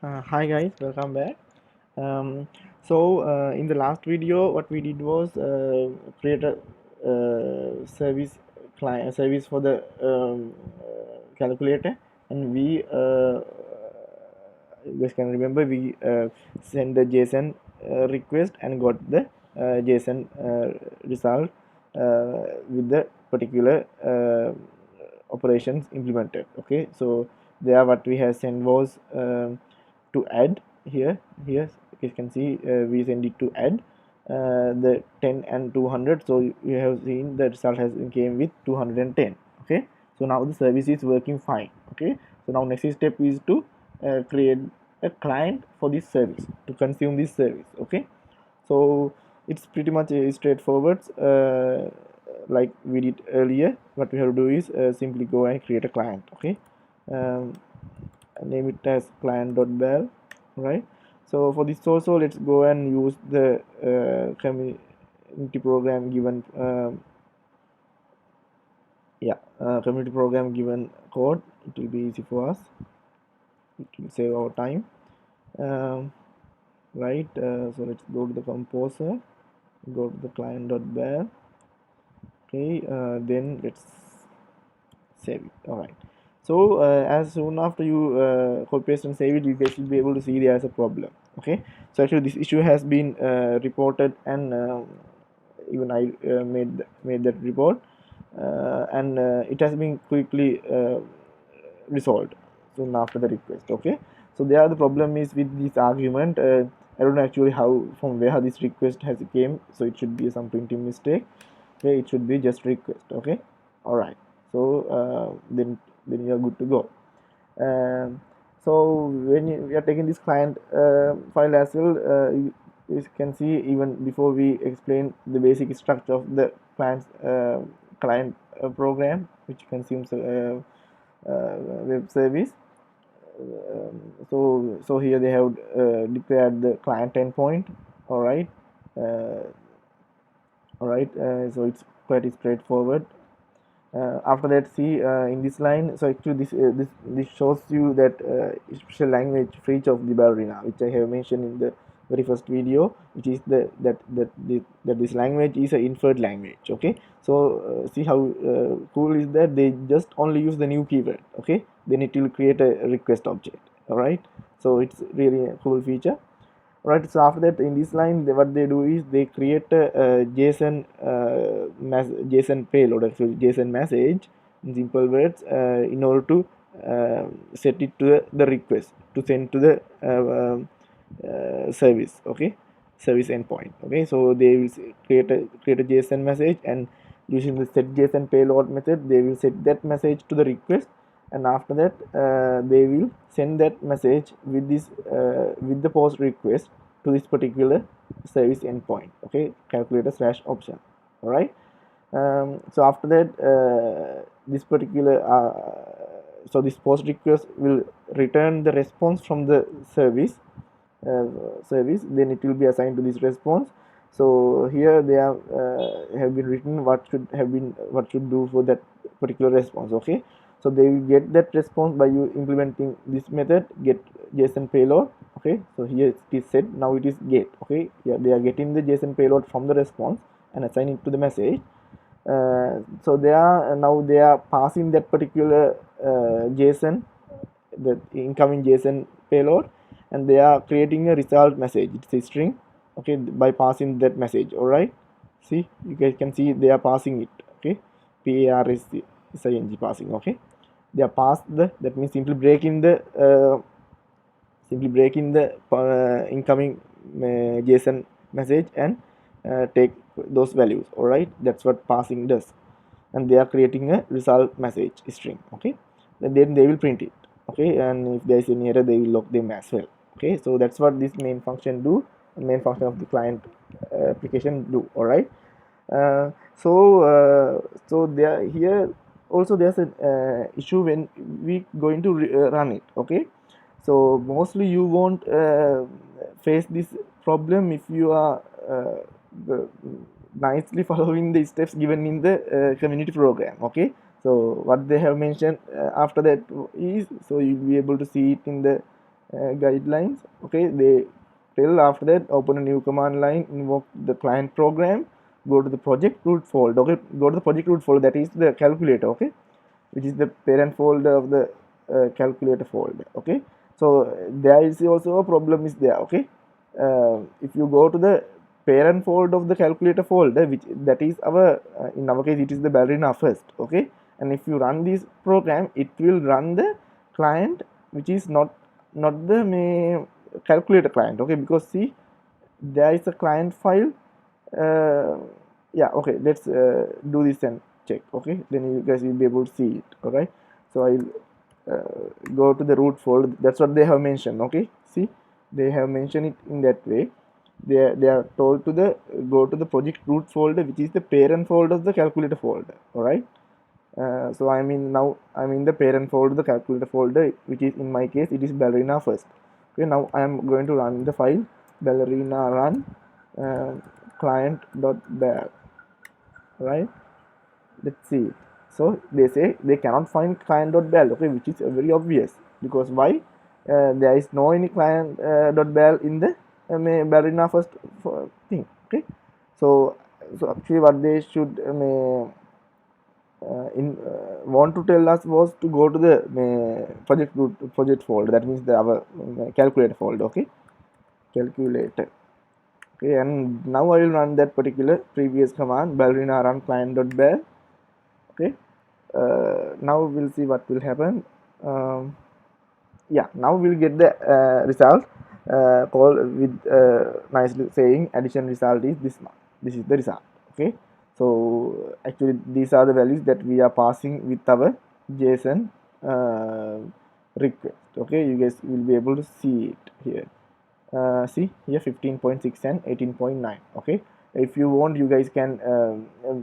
Hi guys, welcome back. So in the last video, what we did was create a service client service for the calculator, and we you guys can remember we sent the JSON request and got the JSON result with the particular operations implemented. Okay, so there what we have sent was to add here you can see we send it to add the 10 and 200. So you have seen the result has came with 210. Okay, so now the service is working fine. Okay, so now next step is to create a client for this service to consume this service. Okay, so it's pretty much straightforward, like we did earlier. What we have to do is simply go and create a client. Okay, um, name it as client.val, right? So for this also, let's go and use the community program given community program given code. It will be easy for us, it will save our time. Right, so let's go to the composer, go to the client.val. Okay, then let's save it. All right, so as soon after you copy paste and save it, you guys will be able to see there's a problem. Okay, so actually this issue has been reported, and even I made that report, and it has been quickly resolved soon after the request. Okay, so there the problem is with this argument. I don't know actually how from where this request has came, so it should be some printing mistake. Okay, it should be just request. Okay, all right, so then you are good to go. So when we are taking this client file as well, you can see even before we explain the basic structure of the client program which consumes web service. So here they have declared the client endpoint. All right, uh, so it's quite straightforward. After that, see in this line, so actually this shows you that special language for each of the ballerina, which I have mentioned in the very first video, which is that this language is an inferred language. Okay, so see how cool is that they just only use the new keyword. Okay, then it will create a request object. All right, so it's really a cool feature. Right, so after that in this line what they do is they create a JSON JSON payload, actually JSON message in simple words, in order to set it to the request to send to the service. Okay, service endpoint. Okay, so they will create a JSON message, and using the set JSON payload method they will set that message to the request, and after that they will send that message with this with the post request to this particular service endpoint. Okay, calculator slash option. All right, so after that this particular so this post request will return the response from the service, then it will be assigned to this response. So here they have been written what should do for that particular response. Okay, so they will get that response by you implementing this method get JSON payload. Okay, so here it is set, now it is get. Okay, yeah, they are getting the JSON payload from the response and assigning it to the message. So they are passing that particular JSON, the incoming JSON payload, and they are creating a result message. It's a string. Okay, by passing that message. All right, see, you guys can see they are passing it. Okay, PARSING passing. Okay, they are passed that means simply breaking the incoming JSON message and take those values. All right, that's what passing does, and they are creating a result message string. Okay, then they will print it. Okay, and if there is any error they will log them as well. Okay, so that's what this main function do, main function of the client application do. All right, so there here also there's an issue when we going to run it. Okay, so mostly you won't face this problem if you are nicely following the steps given in the community program. Okay, so what they have mentioned after that is, so you'll be able to see it in the guidelines. Okay, they tell after that open a new command line, invoke the client program, go to the project root folder. Okay, go to the project root folder, that is the calculator. Okay, which is the parent folder of the calculator folder. Okay, so there is also a problem is there. Okay, if you go to the parent folder of the calculator folder, which that is our in our case it is the ballerina first. Okay, and if you run this program, it will run the client which is not the calculator client. Okay, because see, there is a client file. uh, yeah, okay, let's do this and check. Okay, then you guys will be able to see it. All right, so I'll go to the root folder. That's what they have mentioned. Okay, see, they have mentioned it in that way. They are told to the go to the project root folder, which is the parent folder of the calculator folder. All right, so I'm in the parent folder, the calculator folder, which is in my case it is ballerina first. Okay, now I am going to run the file ballerina run uh, client.bal. Right, let's see. So they say they cannot find client.bal. Okay, which is very obvious, because why? There is no any client.bal in the ballerina first thing. Okay, so actually what they should in want to tell us was to go to the project folder, that means the our calculator folder. Okay, calculator. Okay, and now I will run that particular previous command ballerina run client.bal. Okay, now we'll see what will happen. Yeah, now we'll get the result call with nicely saying addition result is this one. This is the result. Okay, so actually these are the values that we are passing with our JSON request. Okay, you guys will be able to see it here. See here 15.6 and 18.9. Okay, if you want, you guys can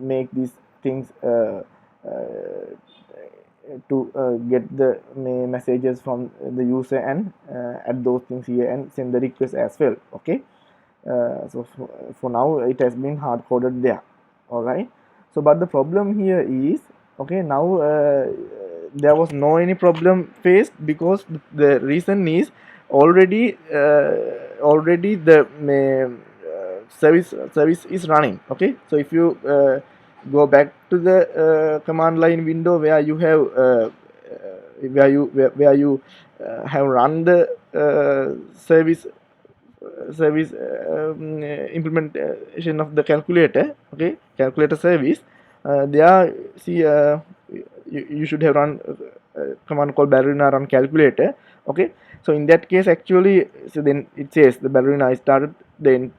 make these things to get the messages from the user and add those things here and send the request as well. Okay, so for now it has been hard coded there. All right, so but the problem here is, okay, now there was no any problem faced, because the reason is already the service is running. Okay, so if you go back to the command line window where you have where you have run the service implementation of the calculator. Okay, calculator service, there see you should have run command called ballerina run calculator. Okay, so in that case actually, so then it says the ballerina started the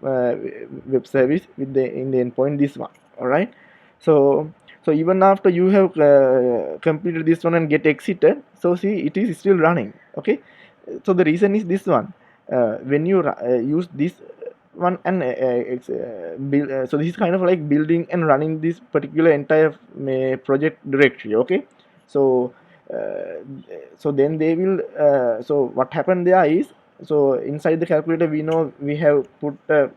web service with the in the endpoint this one. All right, so even after you have completed this one and get exited, so see it is still running. Okay, so the reason is this one. When you use this one and build, so this is kind of like building and running this particular entire project directory. Okay, so uh, so then they will so what happened there is, so inside the calculator we know we have put uh,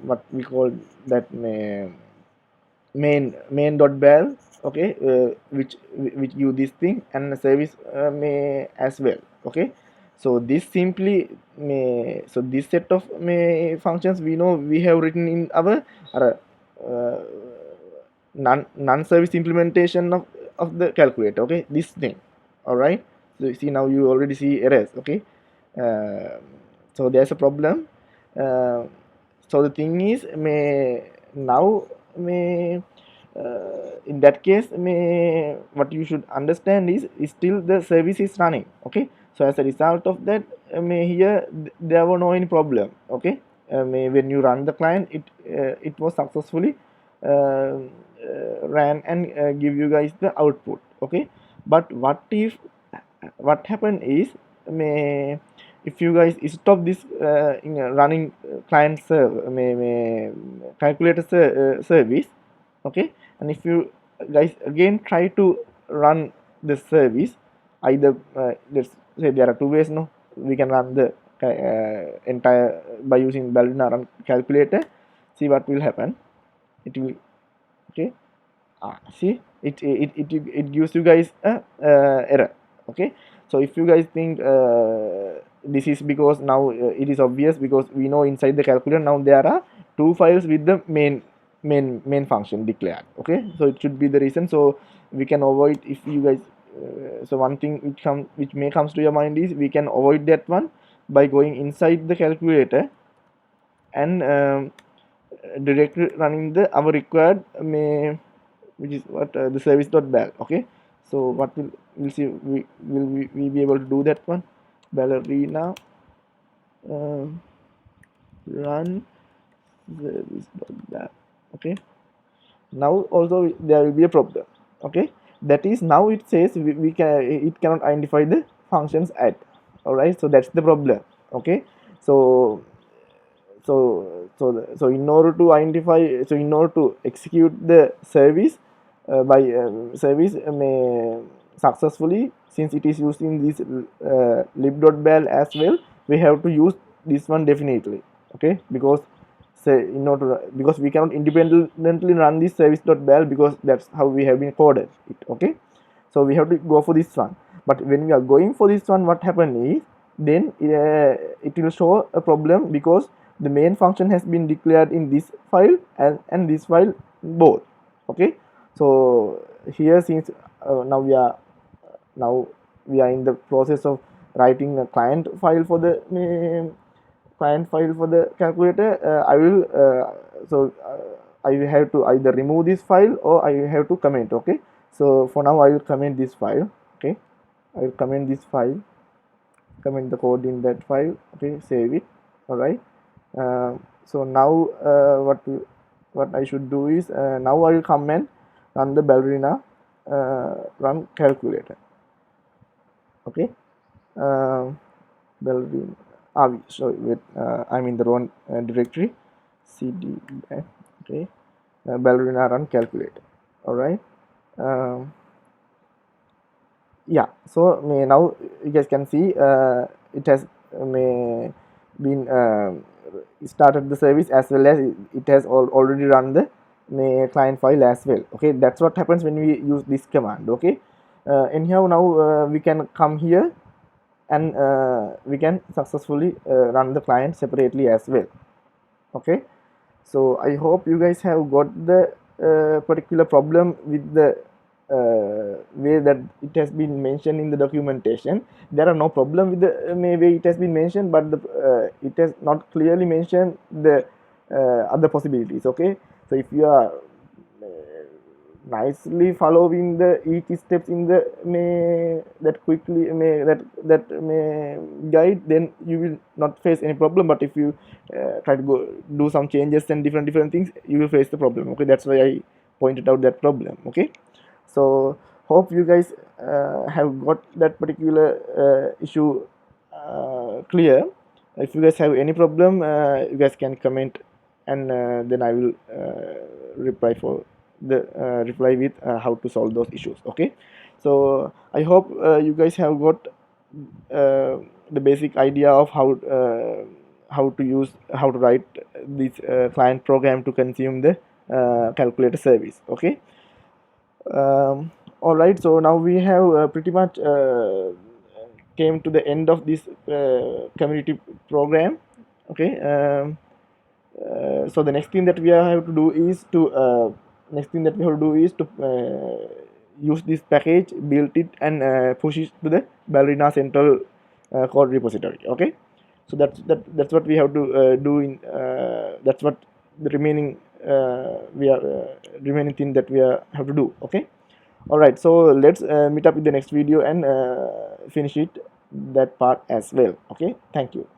what we call that main.bal. Okay, which give this thing and the service may as well. Okay, so this simply may, so this set of may functions we know we have written in our uh, non-service implementation of the calculator. Okay, this thing. All right, so you see, now you already see errors. Okay, uh, so there's a problem. uh, so the thing is may now may in that case may what you should understand is still the service is running. Okay, so as a result of that, may here there were no any problem. Okay, may when you run the client, it was successfully ran and give you guys the output. Okay, but what if what happened is, may if you guys stop this in running client calculator service. Okay, and if you guys again try to run the service, either let's say there are two ways. No, we can run the entire by using ballerina run calculator. See what will happen. It will, okay, see it gives you guys a error. Okay, So if you guys think this is because now it is obvious, because we know inside the calculator now there are two files with the main function declared. Okay, so it should be the reason. So we can avoid, if you guys so one thing which may comes to your mind is we can avoid that one by going inside the calculator and directly running the our required may, which is what the service.bal. Okay, so what we'll see, we be able to do that one. Ballerina uh, run service.bal. Okay, now also there will be a problem. Okay, that is, now it says we can, it cannot identify the functions at. All right, so that's the problem. Okay, so in order to identify, so in order to execute the service by service may successfully, since it is using this lib.bal as well, we have to use this one definitely. Okay, because say in order, because we cannot independently run this service.bal, because that's how we have been coded it. Okay, so we have to go for this one. But when we are going for this one, what happened is then it will show a problem, because the main function has been declared in this file and this file both. Okay, so here, since now we are in the process of writing a client file for the calculator. I will I will have to either remove this file or I will have to comment. Okay, so for now I will comment this file. Okay, I will comment this file, comment the code in that file. Okay, save it. All right, so now what I should do is, now I will comment run the ballerina run calculator. Okay, ballerina, sorry, wait, I'm in the wrong directory, cd. Okay, ballerina run calculator. All right, yeah, so now you guys can see it has been started the service, as well as it has already run the client file as well. Okay, that's what happens when we use this command. Okay, anyhow, now we can come here and we can successfully run the client separately as well. Okay, so I hope you guys have got the particular problem with the way that it has been mentioned in the documentation. There are no problem with the way it has been mentioned, but it has not clearly mentioned the other possibilities. Okay, so if you are nicely following the each steps in the that quickly guide, then you will not face any problem. But if you try to go do some changes and different things, you will face the problem. Okay, that's why I pointed out that problem. Okay, so hope you guys have got that particular issue clear. If you guys have any problem, you guys can comment, and then I will reply with how to solve those issues. Okay, so I hope you guys have got the basic idea of how to write this client program to consume the calculator service. Okay, all right, so now we have pretty much came to the end of this community program. Okay, so the next thing that we have to do is to use this package, build it, and push it to the ballerina central code repository. Okay, so that's what we have to do in that's what the remaining thing that we have to do. Okay, all right, so let's meet up in the next video and finish it that part as well. Okay, thank you.